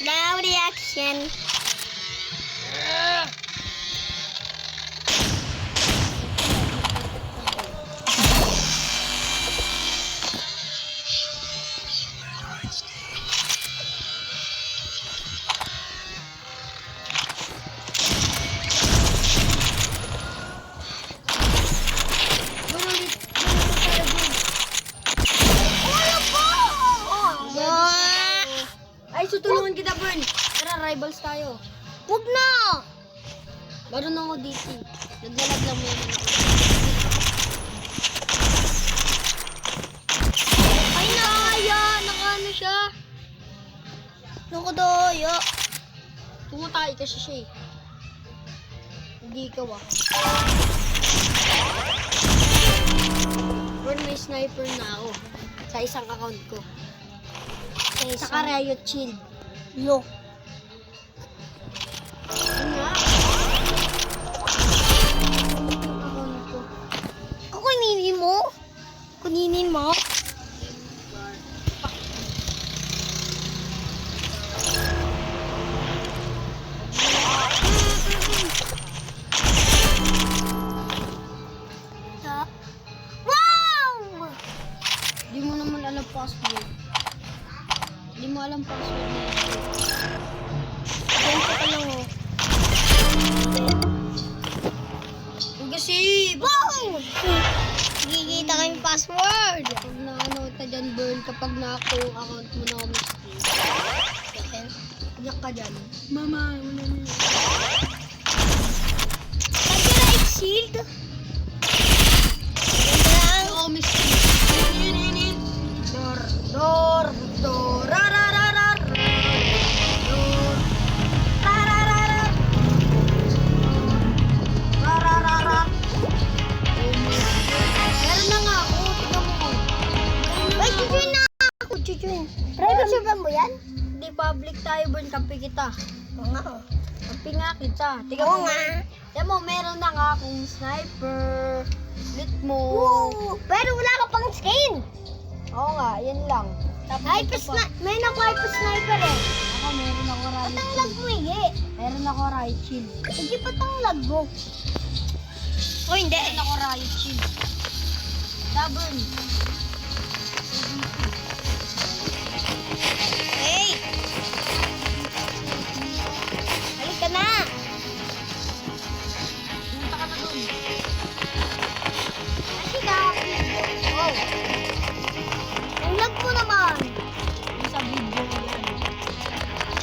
Now reaction. Ay, tutulungan kita, Bern. Tara, rivals tayo. Wag na! Meron ako dito. Naglalag lang muna ako. Ay, nakaya! Nakano siya? Nakudoyo. Tumatay kasi siya eh. Hindi ikaw ah. Bern, may sniper na ako. Sa isang account ko. Saka Riot Shield. Lo. Yun nga. Account ko. Kuninin mo? Kuninin mo? Wow! Di mo naman alam password. Di mo alam password na ito. Ganito ka lang oh. Huwag kasi! Wow! Gigita kayong password. Pag na-ano ka dyan, Bern, kapag na-ako account mo na mistake. Iyak ka dyan. Mama, wala na. Copyright shield. Ganda Oo, mistake. Dor, rararar. Dor, rararar. Rararar. Meron na nga ako, tignan mo. Ay, chuchuin na ako, chuchuin. Private server mo yan? Hindi public tayo, Bern, kampi kita. Oo nga oh. Kampi nga kita. Tignan Oo mo. nga. Tignan mo, meron na nga akong sniper. Lit mo. Wow! Pero wala ka pang skin. Oo nga, yan lang. Tapos ito pa. May nakuha pa sniper eh. Ako, meron ako riot Patang shield. lag mo eh. Meron ako riot shield. Hindi patang lag mo. O hindi. Meron ako riot shield. Stubborn. Hey! Halika na. Punta ka na dun. Kasi ka. Oh. Ang lag mo naman. Yung sa video yan.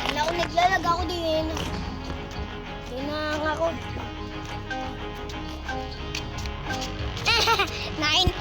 Wala ako naglalag ako din. Sinang ako. Nine.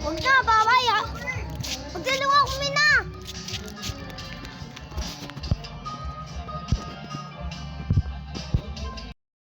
Huwag na, baka